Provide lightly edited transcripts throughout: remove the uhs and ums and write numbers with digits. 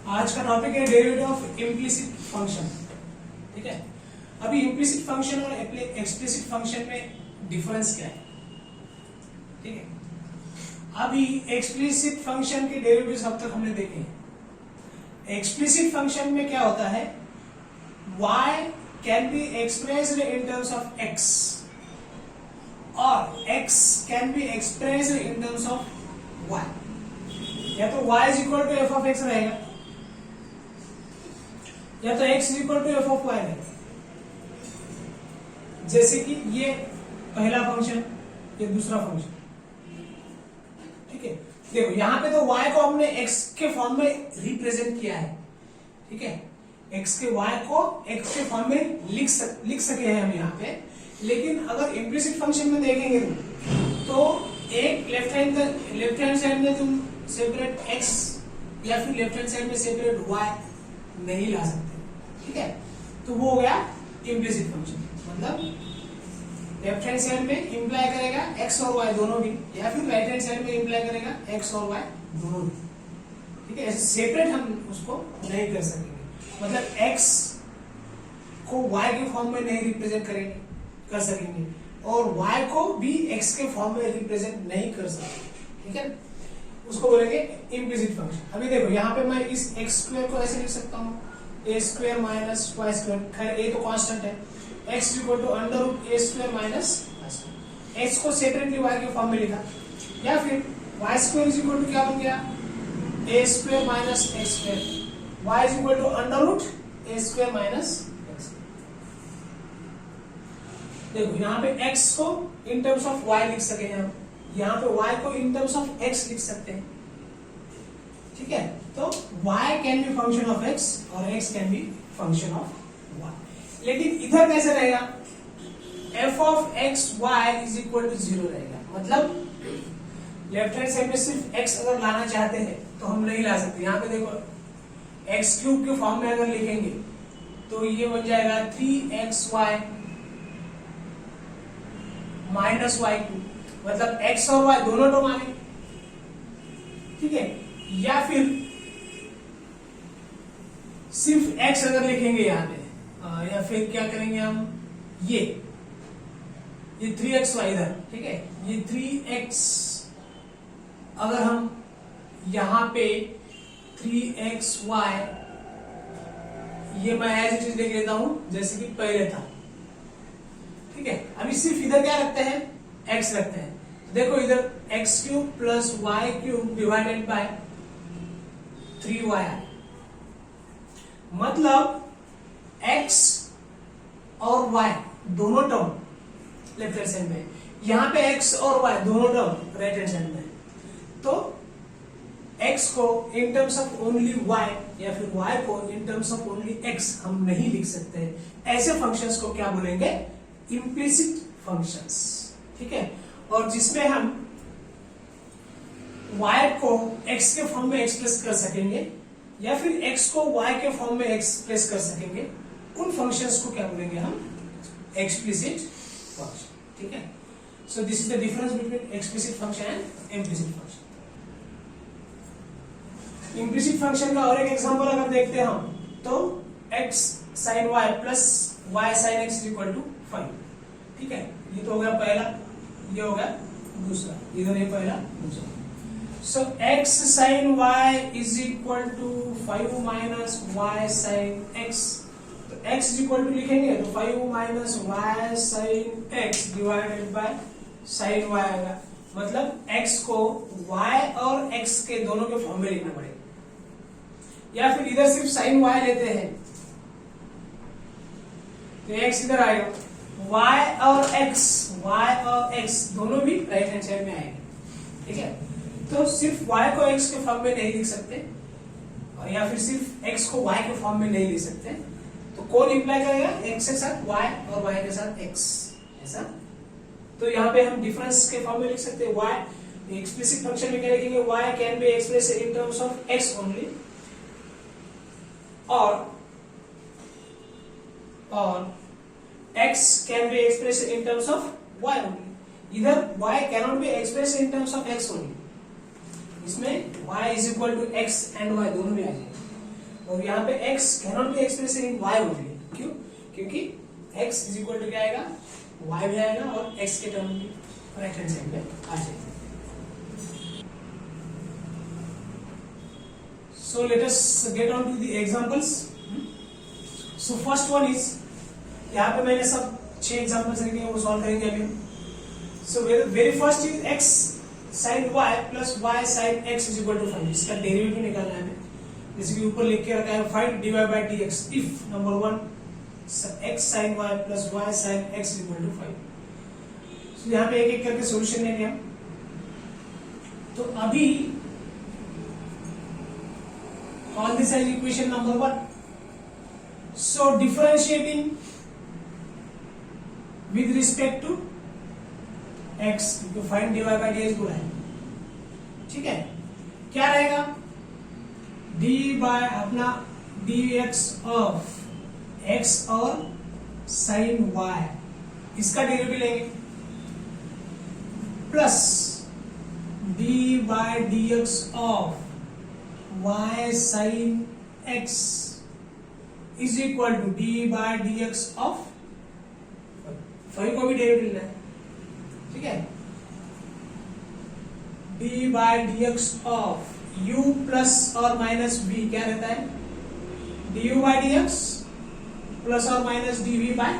आज का टॉपिक है डेरिवेटिव ऑफ इम्प्लिसिट फंक्शन। ठीक है, अभी इम्प्लिसिट फंक्शन और एक्सप्लिसिट फंक्शन में डिफरेंस क्या है? ठीक है, अभी एक्सप्लिसिट फंक्शन के डेरिवेटिव्स अब तक हमने देखे हैं। एक्सप्लिसिट फंक्शन में क्या होता है, y can be expressed in terms of x और x can be expressed in terms of y। या तो y is equal to F of X रहेगा या तो x is equal to F of Y रहेगा। जैसे कि ये पहला फंक्शन, ये दूसरा फंक्शन। ठीक है, देखो यहाँ पे तो y को हमने x के फॉर्म में रिप्रेजेंट किया है। ठीक है, x के y को x के फॉर्म में लिख सके हैं हम यहाँ पे। लेकिन अगर इम्प्लिसिट फंक्शन में देखेंगे तो एक लेफ्ट हैंड साइड में तुम सेपरेट x या फिर लेफ्ट हैंड साइड में सेपरेट y नहीं ला सकते। ठीक है, तो वो हो गया इम्प्लिसिट फंक्शन। मतलब लेफ्ट हैंड साइड में इंप्लाई करेगा x और y दोनों भी, या फिर राइट हैंड साइड में इंप्लाई करेगा x और y दोनों भी। ठीक है, ऐसे सेपरेट हम उसको नहीं कर सकेंगे। मतलब x को y के फॉर्म में नहीं रिप्रेजेंट कर सकेंगे और y को भी x के फॉर्म में रिप्रेजेंट नहीं कर सकेंगे। ठीक है, उसको बोलेंगे इम्प्लिसिट फंक्शन। अभी देखो यहाँ पे मैं इस x स्क्वायर को ऐसे लिख सकता हूँ, a square minus Y square. खैर a तो कांस्टेंट है, x equal to under root a square minus x को सेपरेटली y के फॉर्म में लिखा, या फिर y square is equal to क्या बन गया, a square minus x square, y is equal to under root a square minus x। देखो यहाँ पे x को इन टर्म्स ऑफ y लिख सके हम, यहाँ पे y को इन टर्म्स ऑफ x लिख सकते हैं। ठीक है, तो y can be function of x और x can be function of y। लेकिन इधर कैसे रहेगा, f of x y is equal to 0 रहेगा। मतलब लेफ्ट हैंड साइड में सिर्फ x अगर लाना चाहते हैं तो हम नहीं ला सकते। यहाँ पे देखो x क्यूब के फॉर्म में अगर लिखेंगे तो ये बन जाएगा 3xy माइनस वाई क्यूब। मतलब x और y दोनों टर्म आ गए। ठीक है, या फिर सिर्फ x अगर लिखेंगे यहाँ पे, या फिर क्या करेंगे हम, ये 3xy इधर। ठीक है, ये 3x अगर हम यहाँ पे 3xy, ये मैं एज इट इज लिख लेता हूं जैसे कि पहले था। ठीक है, अभी सिर्फ इधर क्या रखते हैं, x रखते हैं। देखो इधर x cube plus Y cube divided by 3y। मतलब x और y दोनों टर्म लेफ्ट हैंड साइड में, यहाँ पे x और y दोनों टर्म राइट हैंड साइड में। तो x को इन टर्म्स ऑफ ओनली y या फिर y को इन टर्म्स ऑफ ओनली x हम नहीं लिख सकते हैं। ऐसे फंक्शंस को क्या बोलेंगे, इम्प्लिसिट फंक्शंस। ठीक है, और जिसमें हम y को x के फॉर्म में एक्सप्रेस कर सकेंगे या फिर x को y के फॉर्म में एक्सप्रेस कर सकेंगे, उन फंक्शंस को क्या बोलेंगे हम, एक्सप्लिसिट फंक्शन। ठीक है, so this is the difference between explicit function and implicit function. Implicit function का और एक एग्जांपल अगर देखते हैं हम, तो x sin y plus y sin x is equal to 5। ठीक है, ये तो हो गया पहला, ये हो गया दूसरा, इधर ये पहला दूसरा। So x sin y is equal to 5 minus y sin x। तो x is equal to लिखेंगे तो 5 minus y sin x divided by sin y आएगा। मतलब x को y और x के दोनों के फॉर्म में लिखना पड़ेगा, या फिर इधर सिर्फ sin y लेते हैं तो x इधर आएगा, y और x दोनों भी राइट हैंड साइड में आएंगे। ठीक है, तो सिर्फ y को x के फॉर्म में नहीं लिख सकते और या फिर सिर्फ x को y के फॉर्म में नहीं लिख सकते। तो कौन इंप्लाई करेगा, x के साथ y और y के साथ x, ऐसा। तो यहाँ पे हम डिफरेंस के फॉर्म में लिख सकते हैं। y एक्सप्लिसिट फंक्शन में क्या लिखेंगे, y can be express in terms of x only, और x can be express in terms of y only. इधर y cannot be express in terms of x only, इसमें y is equal to x and y दोनों में आ जाएगा। और यहाँ पे x cannot be express in y होती है। क्यों? क्योंकि x इज इक्वल टू क्या आएगा, y भी आएगा और x के टर्म में राइट हैंड साइड में आ जाएगा। So let us get on to the examples. So first one is, यहाँ पे मैंने सब 6 एग्जाम्पल्स रखे हैं, वो सॉल्व करेंगे अभी। So very first is x sin y plus y sin x is equal to 5। इसका डेरिवेटिव निकालना है हमें, जैसे कि ऊपर लिख के रखा है find dy by dx if number 1 x sin y plus y sin x is equal to 5। So यहाँ पे एक एक करके सॉल्यूशन लेंगे हम। तो अभी on this as equation number 1, so differentiating with respect to x, तो find dy by dx बोला है, ठीक है। क्या रहेगा, d by अपना dx of x और sin y, इसका डेरिवेटिव लेंगे, plus d by dx of y sin x is equal to d by dx of 5 को भी डेरिवेटिव लेना है, ठीक है। d by dx of u plus और माइनस v क्या रहता है, du by dx प्लस और माइनस dv by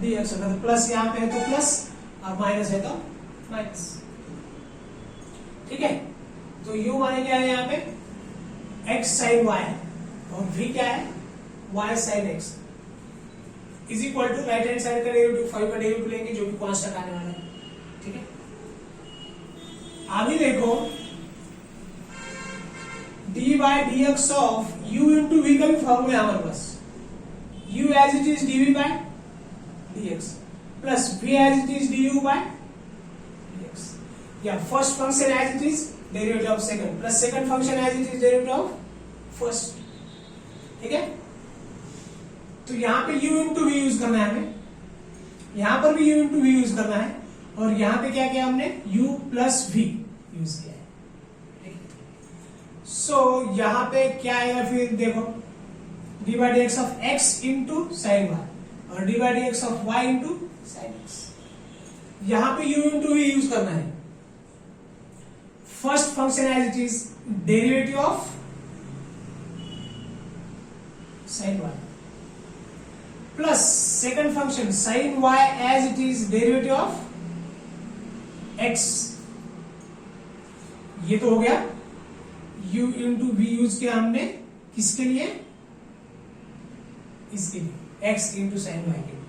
dx। अगर प्लस यहाँ पे है तो प्लस और माइनस है तो माइनस, ठीक है। तो u माने क्या है यहाँ पे x sin y और v क्या है y sin x is equal to right hand side का डेरिवेटिव 5 का डेरिवेटिव लेंगे जो कि कांस्टेंट आने वाला है, ठीक है। अभी देखो d by dx of u into v का भी फॉर्मूला है हमारे पास, u as it is dv by dx plus v as it is du by dx, या first function as it is derivative of second plus second function as it is derivative of first, ठीक है। तो यहाँ पे u into we use करना है हमें, यहाँ पर भी u इंटू वी यूज करना है, और यहाँ पे क्या किया हमने u प्लस v यूज किया है, ठीक है। सो यहाँ पे क्या आएगा फिर देखो, d by dx of x into sine y और d by dx of y into sign x, यहाँ पे u इंटू v यूज करना है। First function as it is derivative of sin y plus second function sin y as it is derivative of x। ये तो हो गया u into v use किया हमने किसके लिए, इसके लिए x into sin y के लिए,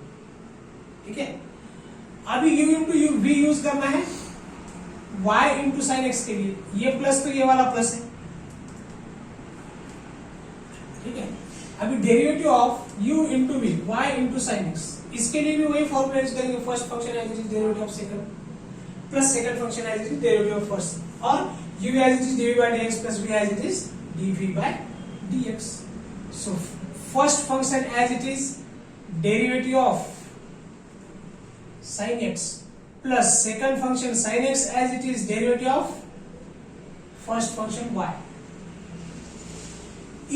ठीक है। अभी u into v यूज करना है y इंटू साइन एक्स के लिए, ये प्लस तो ये वाला प्लस है, ठीक है। अभी derivative of u into v y into sine x, इसके लिए भी वही फॉर्मूला यूज करेंगे, first function as it is derivative of second plus second function as it is derivative of first, और u as it is dv by dx plus v as it is dv by dx। So first function as it is derivative of sine x plus second function sin x as it is derivative of first function y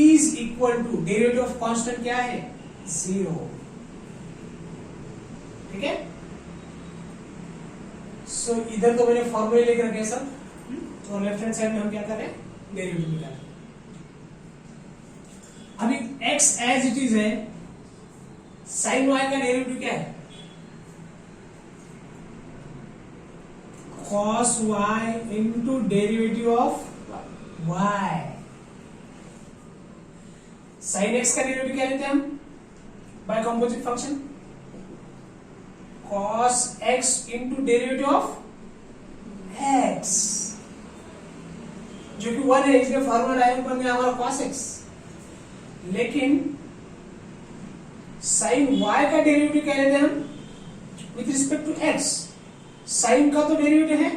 is equal to derivative of constant क्या है 0, ठीक है। सो इधर तो मैंने फॉर्मूले लिख रखे हैं सब, तो लेफ्ट हैंड साइड में हम क्या कर रहे हैं डेरिवेटिव निकाल रहे हैं। अभी x as it is है, sin y का डेरिवेटिव क्या है cos y into derivative of y। sin x का डेरिवेटिव क्या लेते हैं हम by composite function, cos x into derivative of x, जो कि 1 है, इसलिए फॉर्मूला डायरेक्ट बन गया हमारा cos x। लेकिन sin y का डेरिवेटिव क्या लेते हैं हम with respect to x, sine का तो डेरिवेटिव है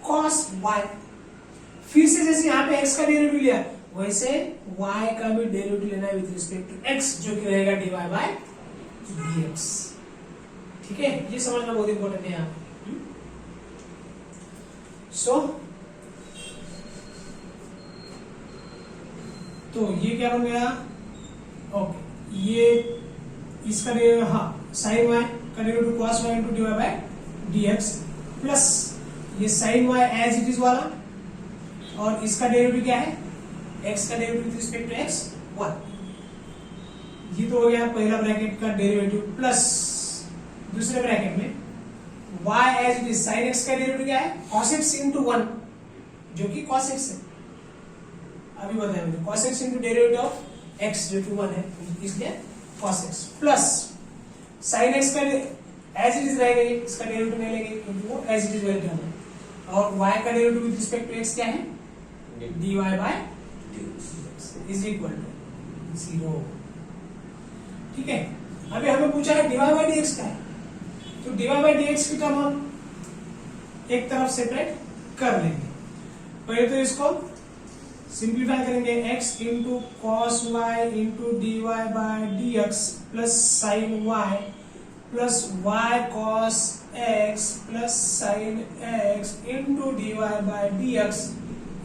cos y, फिर से जैसे यहाँ पे x का डेरिवेटिव लिया वैसे y का भी डेरिवेटिव लेना है विद रिस्पेक्ट टू x, जो कि रहेगा dy by dx, ठीक है। ये समझना बहुत इंपॉर्टेंट है यहाँ पे। सो तो ये क्या बन गया, ओके, ये इसका हाँ साइन वाई का derivative cos y into d y by d x plus ये sine y as it is वाला, और इसका डेरिवेटिव क्या है, एक्स का derivative with respect to x 1। ये तो हो गया पहला ब्रैकेट का डेरिवेटिव, प्लस दूसरे ब्रैकेट में y as it is sin x का डेरिवेटिव क्या है, cos x into 1 जो कि cos x है, अभी बताया मैंने, cos x into derivative of x जो कि 1 है, इसलिए cos x plus sin x का एज इट इज रहेगा, इसका डेरिवेटिव नहीं लेंगे क्योंकि वो एज इट इज वैल्यू है, और y का derivative with respect to x क्या है, dy by dx is equal to 0। ठीक है, अभी हमें पूछा है dy by dx का है, तो dy by dx की टर्म हम एक तरफ सेपरेट कर लेंगे। पहले तो इसको सिंप्लीफाई करेंगे, x into cos y into d y by d x plus sine y plus y cos x plus sine x into d y by d x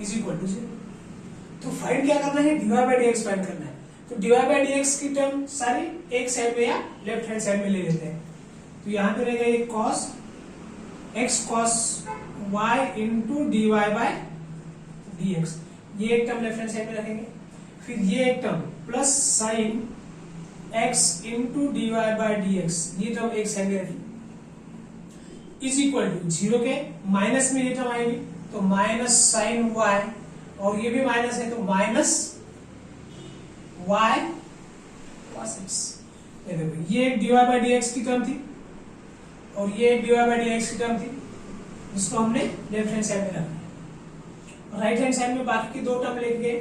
is equal to 0। तो find क्या करना है, dy bye dx find करना है। तो dy bye dx की term सारी एक साइड में या लेफ्ट हैंड साइड में ले लेते हैं। तो यहाँ पे रहेगा ये cos x cos y into d y by d x, ये एक टर्म लेफ्ट हैंड साइड में रखेंगे, फिर ये एक term plus sine x into d y by d x, ये टर्म एक साइड में रखेंगे, इज इक्वल टू 0 के माइनस में ये टर्म आएगी, तो माइनस साइन y, और ये भी माइनस है तो माइनस y cos x। ये देखो, ये एक dy बाय dx की टर्म थी और ये एक dy बाय dx की टर्म थी, जिसको हमने लेफ्ट हैंड साइड में रखा। राइट हैंड साइड में बाकी की दो टर्म लेंगे,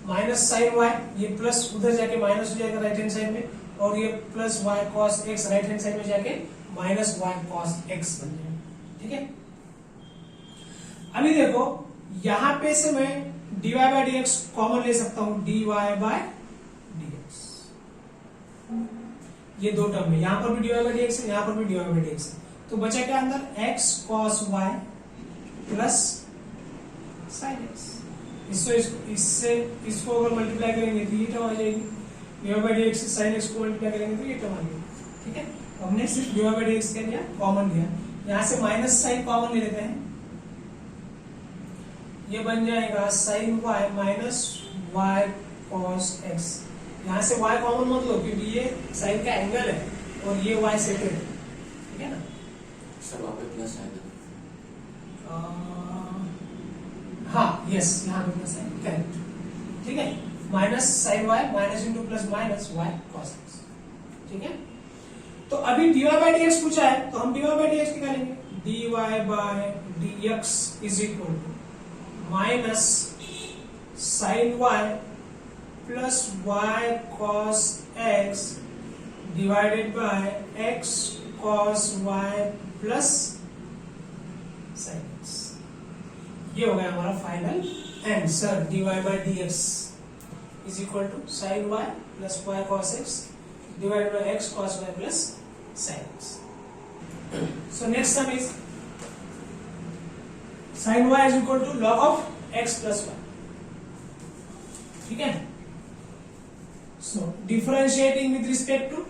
माइनस साइन y, ये प्लस उधर जाके माइनस हो जाएगा राइट हैंड साइड में, और ये plus y cos x right hand side में जाके माइनस y cos x बन जाएगा। ठीक है, अभी देखो यहां पे से मैं dy बाय dx कॉमन ले सकता हूं, dy बाय dx, ये दो टर्म है, यहां पर भी dy बाय dx है, यहां पर भी dy बाय dx है, तो बचा क्या अंदर, x cos y plus sin x। इससे इसको अगर मल्टीप्लाई करेंगे तो ये टर्म आ जाएगी, dy बाय dx से sin x को मल्टीप्लाई करेंगे तो ये टर्म आ जाएगी। ठीक है, हमने सिर्फ dy बाय dx क्या लिया, कॉमन लिया, यहां से माइनस साइन कॉमन ले लेते हैं, ये बन जाएगा sin y minus y cos x। यहाँ से y कॉमन मत लो क्योंकि ये sin का एंगल है और ये y सेपरेट है, ठीक है ना। सर वहाँ पे प्लस आएगा, हाँ यस, यहाँ पे प्लस है, करेक्ट। ठीक है, minus sin y minus into plus minus y cos x। ठीक है, तो अभी dy बाय dx पूछा है तो हम dy बाय dx निकालेंगे, dy bye dx is equal to minus sine y plus y cos x divided by x cos y plus sine x। ये हो गया हमारा final answer, dy bye dx is equal to sine y plus y cos x divided by x cos y plus sine x। So next sum is sin y is equal to log of x plus y। ठीक है, so differentiating with respect to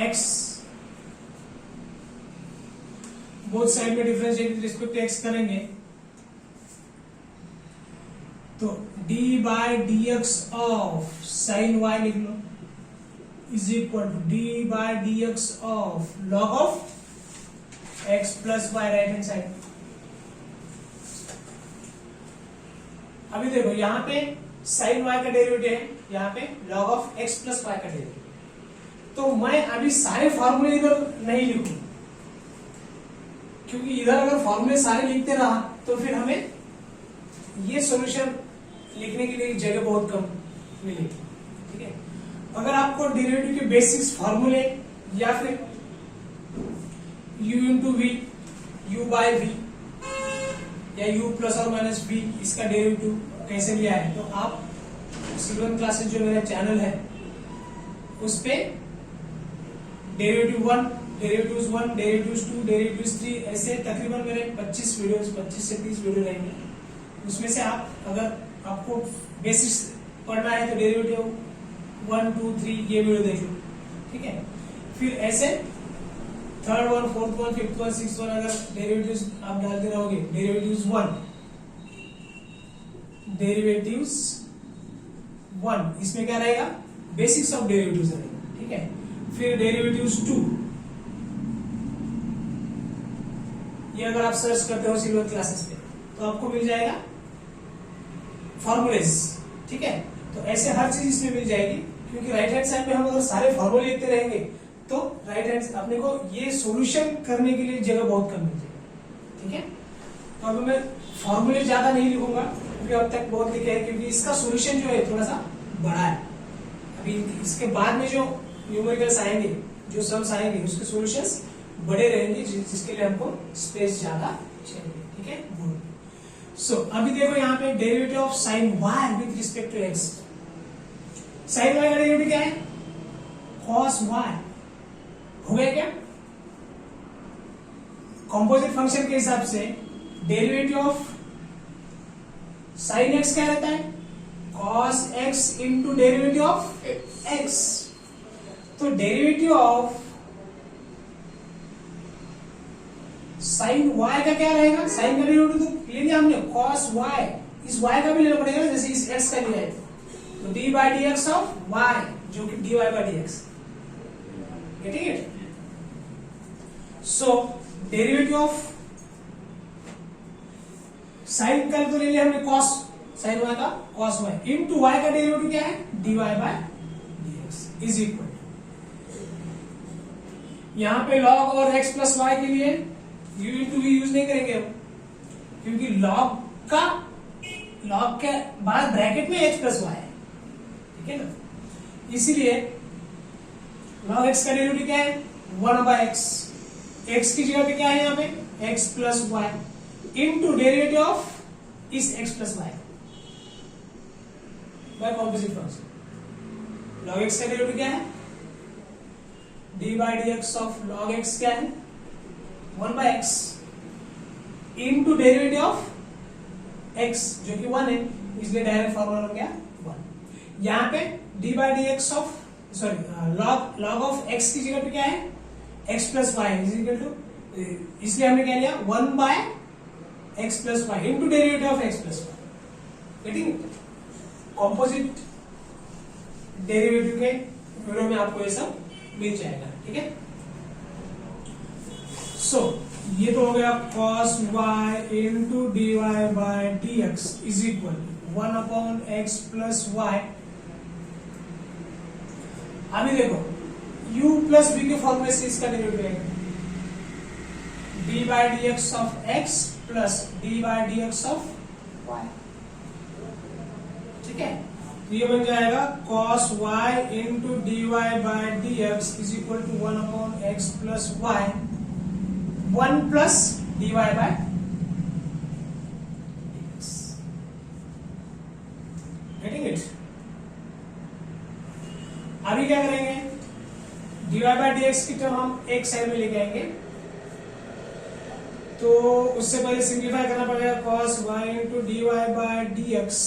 x, both side में differentiate with respect to x करेंगे तो d bye dx of sin y लिख लो is equal to d bye dx ऑफ log of x plus y right hand side. अभी देखो यहाँ पे sin y का डेरिवेटिव है, यहाँ पे log of x plus y का डेरिवेटिव, तो मैं अभी सारे फॉर्मूले इधर नहीं लिखूं क्योंकि इधर अगर फॉर्मूले सारे लिखते रहा तो फिर हमें ये सॉल्यूशन लिखने के लिए जगह बहुत कम मिलेगी। ठीक है, अगर आपको डेरिवेटिव के बेसिक्स फॉर्मूले या फिर u into v, u by v या u प्लस और माइनस v इसका डेरिवेटिव कैसे लिया है, तो आप सिल्वर क्लासेस जो मेरा चैनल है उस पे डेरिवेटिव 1, डेरिवेटिव्स 1, डेरिवेटिव्स 2, डेरिवेटिव्स 3 ऐसे तकरीबन मेरे 25 से 30 वीडियो रहेंगे। उसमें से आप अगर आपको बेसिक्स पढ़ना है तो डेरिवेटिव 1 2 3 ये वीडियो देख लो, ठीक है। फिर ऐसे third one, fourth one, fifth one, sixth one अगर डेरिवेटिव्स आप डालते रहोगे, डेरिवेटिव्स 1 इसमें क्या रहेगा, बेसिक्स ऑफ डेरिवेटिव्स रहेगा, ठीक है। फिर डेरिवेटिव्स 2, ये अगर आप सर्च करते हो सिल्वर क्लासेस पे तो आपको मिल जाएगा फॉर्मूलेस, ठीक है। तो ऐसे हर चीज इसमें मिल जाएगी, क्योंकि राइट हैंड साइड में हम अगर सारे फॉर्मूले लिखते रहेंगे तो राइट हैंड अपने को ये सॉल्यूशन करने के लिए जगह बहुत कम मिल जाएगी, ठीक है। तो अभी मैं फॉर्मूले ज्यादा नहीं लिखूंगा क्योंकि अब तक बहुत लिखे हैं, क्योंकि इसका सॉल्यूशन जो है थोड़ा सा बड़ा है। अभी इसके बाद में जो न्यूमेरिकल्स आएंगे, जो सम्स आएंगे, उसके सॉल्यूशंस बड़े रहेंगे, जिसके लिए हमको स्पेस ज्यादा चाहिए, ठीक है। सो अभी देखो यहाँ पे derivative of sine y with respect to x. Sine y का डेरिवेटिव क्या है, कॉस वाई हो गया क्या। कॉम्पोजिट फंक्शन के हिसाब से डेरिवेटिव ऑफ साइन एक्स क्या रहता है, cos x into derivative of x. तो डेरिवेटिव ऑफ साइन वाई का क्या रहेगा, साइन का डेरिवेटिव तो ले लिया हमने, कॉस वाई, इस वाई का भी लेना पड़ेगा ना, जैसे इस एक्स का लिया है तो d by d x of y, जो कि d y by d x, getting it. So derivative of sine का तो ले लिया हमने कॉस, साइन वाई का कॉस वाई इनटू वाई का डेरिवेटिव क्या है, d y by d x is equal. यहां पे लॉग और एक्स प्लस वाई के लिए यू इंटू वी यूज नहीं करेंगे हम, क्योंकि लॉग के बाद ब्रैकेट में एक्स प्लस वाई है, ठीक है ना। इसीलिए लॉग एक्स का डेरिवेटिव क्या है, 1 बाय एक्स, एक्स की जगह पे क्या है यहाँ पे x plus y into derivative of इस x plus y by composite function. Log x का डेरिवेटिव क्या है, d by d x of log x क्या है, 1 by x into derivative of x जो कि 1 है, इसलिए डायरेक्ट फॉर्मूला हो गया 1। यहाँ पे d by d x of log of x की जगह पे क्या है, x plus y is equal to, इसलिए हमने क्या लिया 1 by x plus y into derivative of x plus y, getting. Composite derivative के वीडियो में आपको ये सब मिल जाएगा, ठीक है। सो ये तो हो गया cos y into d y by d x is equal 1 upon x plus y. अभी देखो u प्लस v के फॉर्मूले से इसका डेरिवेटिव है d by d x of x plus d by d x of y, ठीक है। तो ये बन जाएगा cos y into d y by d x is equal to 1 upon x plus y, 1 plus d y by dx, getting it. अभी क्या करेंगे, d y by d x की टर्म हम एक साइड में लेके आएंगे, तो उससे पहले सिंप्लीफाई करना पड़ेगा cos y into d y by d x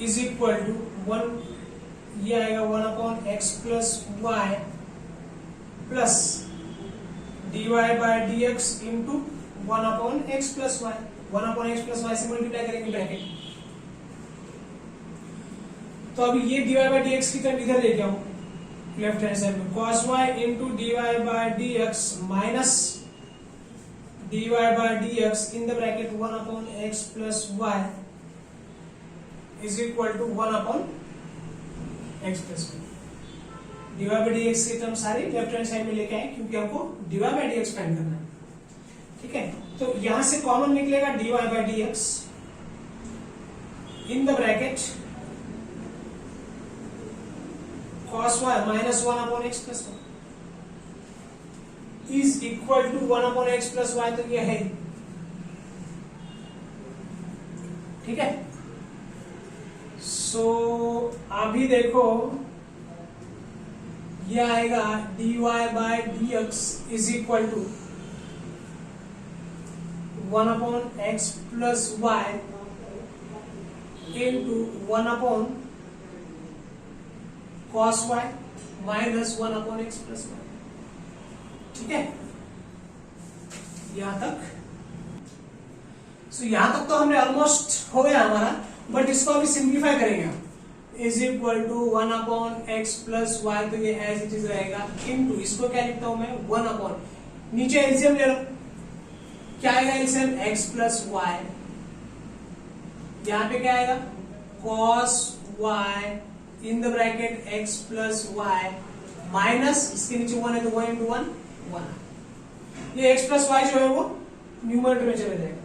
is equal to 1, ये आएगा 1 upon x plus y plus d y by d x into 1 upon x plus y, 1 upon x plus y से multiply करेंगे bracket. तो अभी ये d y by d x की term इधर लेके आऊं लेफ्ट हैंड साइड में, cos y into d y by d x minus d y by d x in the bracket 1 upon x plus y is equal to 1 upon x plus y. D y by d x की term सारी left hand side में लेके आए, क्योंकि हमको d y by d x find करना है, ठीक है। तो यहां से कॉमन निकलेगा d y by d x in the bracket cos y minus 1 upon x plus y is equal to 1 upon x plus y, तो ये है, ठीक है। सो अभी देखो ये आएगा dy by d x is equal to 1/x plus y into 1/cos y minus 1/x plus y। ठीक है, यहां तक। यहां तक तो हमने ऑलमोस्ट हो गया हमारा, बट इसको अभी सिंप्लीफाई करेंगे। Is equal to 1/x plus y, तो ये एज इट इज रहेगा, इनटू इसको क्या लिखता हूं मैं 1/, नीचे एलसीएम ले लो, क्या आएगा एलसीएम x प्लस वाई, यहां पे क्या आएगा cos y in the bracket x plus y minus इसके नीचे 1 है तो 1 इंटू 1 1। ये x प्लस वाई जो है वो न्यूमरेटर में चले जाएगा,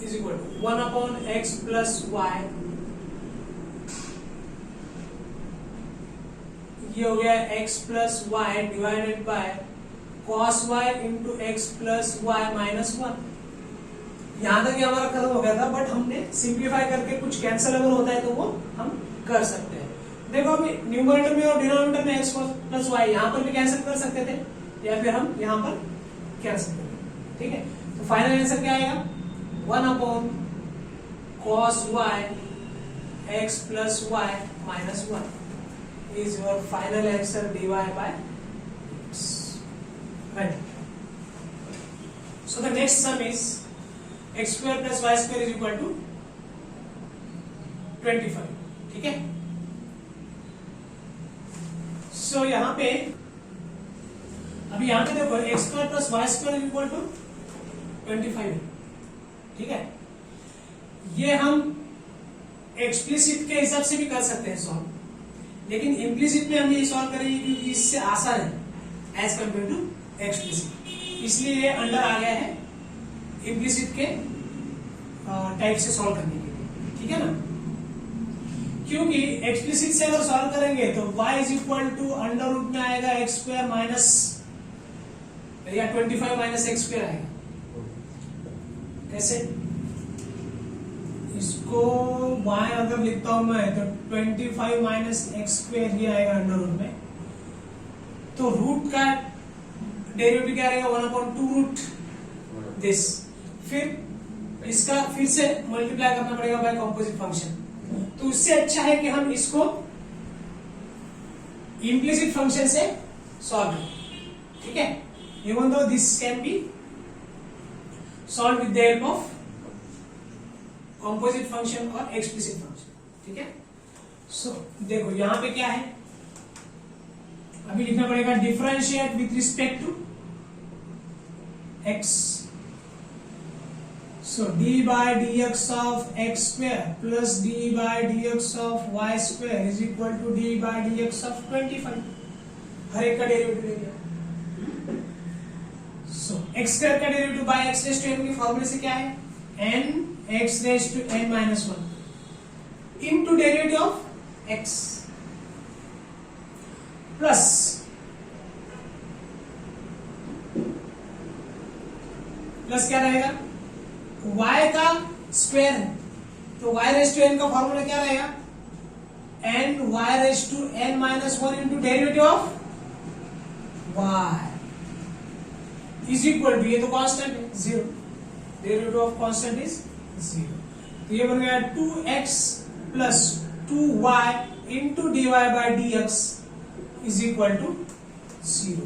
is equal to 1/x plus y, ये हो गया x plus y divided by cos y into x plus y minus 1। यहां तक ये हमारा खत्म हो गया था, बट हमने सिंप्लीफाई करके कुछ कैंसिल अगर होता है तो वो हम कर सकते हैं। देखो अभी न्यूमरेटर में और डिनोमिनेटर में x प्लस वाई यहां पर भी कैंसिल कर सकते थे, या फिर हम यहां पर कैंसिल करेंगे। ठीक है, तो फाइनल आंसर क्या आएगा 1/cos y x plus y minus 1 is your final answer dy by x. Right. So the next sum is x square plus y square is equal to 25. ठीक है, so यहाँ पे अभी यहाँ पे देखो x square plus y square is equal to 25 है। ठीक है, ये हम एक्सप्लिसिट के हिसाब से भी कर सकते हैं सॉल्व, लेकिन इम्प्लिसिट में हम ये सॉल्व करेंगे क्योंकि इससे आसान है एज कंपेयर टू एक्सप्लिसिट, इसलिए ये अंडर आ गया है इम्प्लिसिट के टाइप से सॉल्व करने के लिए। ठीक है ना, क्योंकि एक्सप्लिसिट से अगर सॉल्व करेंगे तो y is equal to under root में आएगा एक्स स्क्वायर माइनस या 25 माइनस एक्स स्क्वायर आएगा। कैसे, इसको y अगर लिखता हूं मैं तो 25 माइनस एक्स स्क्वायर ये आएगा अंडर रूट में, तो रूट का डेरिवेटिव क्या रहेगा 1/2 रूट दिस, फिर इसका फिर से मल्टीप्लाई करना पड़ेगा बाय कंपोजिट फंक्शन। तो उससे अच्छा है कि हम इसको इम्प्लिसिट फंक्शन से सॉल्व करें। ठीक है, even though this can be solve with the help of composite function और एक्सप्लिसिट फंक्शन। ठीक है, सो देखो यहां पे क्या है, अभी लिखना पड़ेगा differentiate with respect to x, so d by dx of x square plus d by dx of y square is equal to d by dx of 25, हर एक का डेरिवेटिव ले लिया। so x square का derivative by x raised to n के फॉर्मूले से क्या है n x raised to n minus 1 into derivative of x plus क्या रहेगा y का स्क्वायर है, तो y रेज टू n का फॉर्मूला क्या रहेगा n y raise to n minus 1 into derivative of y is equal to, ये तो कांस्टेंट है 0, डेरिवेटिव ऑफ कांस्टेंट इज 0, तो ये बन गया 2x plus 2y into dy by dx is equal to 0।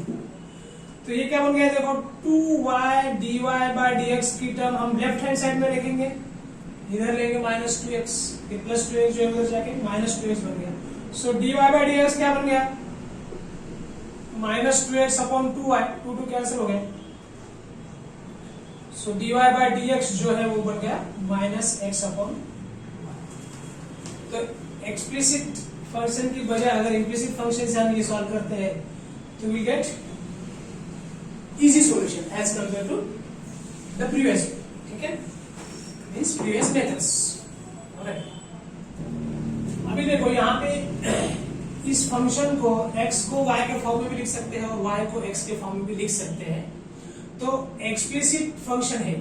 तो ये क्या बन गया देखो 2y dy बाई dx की टर्म हम लेफ्ट हैंड साइड में लिखेंगे, इधर लेंगे माइनस 2x, ये प्लस 2x जो उधर जाके माइनस 2x बन गया। सो dy बाई dx क्या बन गया minus 2x upon 2y, 2 cancel हो गए, सो dy बाई dx जो है वो बन गया माइनस x अपॉन। तो एक्सप्लिसिट फंक्शन की बजाय अगर इम्प्लिसिट फंक्शन से हम ये सॉल्व करते हैं तो we get easy solution as compared to the previous, ठीक है, means previous methods। अभी देखो यहाँ पे इस फंक्शन को x को y के फॉर्म में भी लिख सकते हैं और y को x के फॉर्म में भी लिख सकते हैं, तो एक्सप्लिसिट फंक्शन है,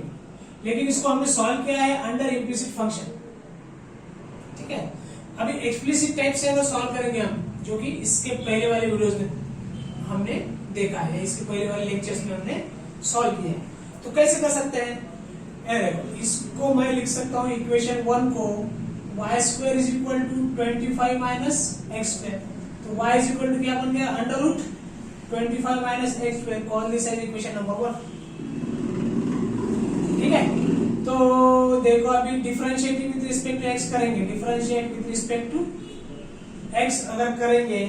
लेकिन इसको हमने सॉल्व किया है अंडर इम्प्लिसिट फंक्शन। ठीक है, अभी एक्सप्लिसिट टाइप से अगर सॉल्व करेंगे हम, जो कि इसके पहले वाले वीडियोस में हमने देखा है, इसके पहले वाले लेक्चर्स में हमने सॉल्व किया है, तो तो कैसे कर सकते हैं? देखो, इसको मैं लिख सकता हूँ इक्वेशन 1 को y square is equal to 25 minus x square. तो y इज इक्वल टू क्या बन गया? Under root 25 minus x square. Call this as equation number 1। ठीक है, तो देखो अभी differentiate with respect to x करेंगे। Differentiate with respect to x अगर करेंगे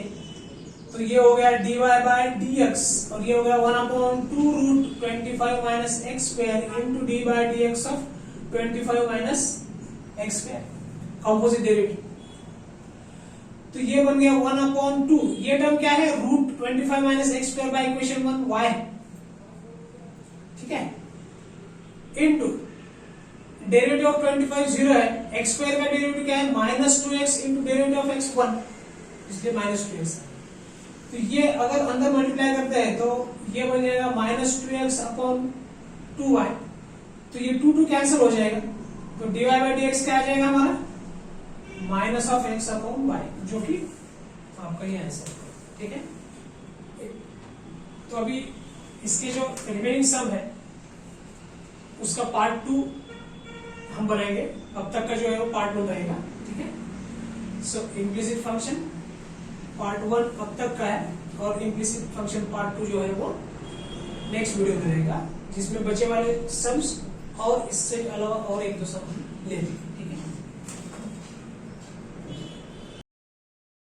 तो ये हो गया dy बाय dx और ये हो गया 1/2 root 25 minus x square into d by d x of 25 minus x square, composite derivative. तो ये बन गया 1/2। ये टर्म क्या है? Root 25 minus x square by equation 1 y। ठीक है, इंटू डेरिवेटिव ऑफ 25 0 है, एक्स स्क्वायर का डेरिवेटिव क्या है? -2x into derivative of x 1, इसलिए -2x। तो ये अगर अंदर मल्टीप्लाई करते हैं तो ये बन जाएगा -2x अपॉन 2y। तो ये 2 कैंसिल हो जाएगा, तो dy बाई dx क्या आ जाएगा हमारा? -x अपॉन y, जो कि आपका ये आंसर है। ठीक है, तो अभी इसके जो रिमेनिंग सम है उसका पार्ट 2 हम बनाएंगे। अब तक का जो है वो पार्ट 1 रहेगा। ठीक है, सो इम्प्लिसिट फंक्शन पार्ट 1 अब तक का है और इम्प्लिसिट फंक्शन पार्ट 2 जो है वो नेक्स्ट वीडियो में रहेगा, जिसमें बचे वाले सम्स और इससे अलावा और एक दो सम लेते हैं।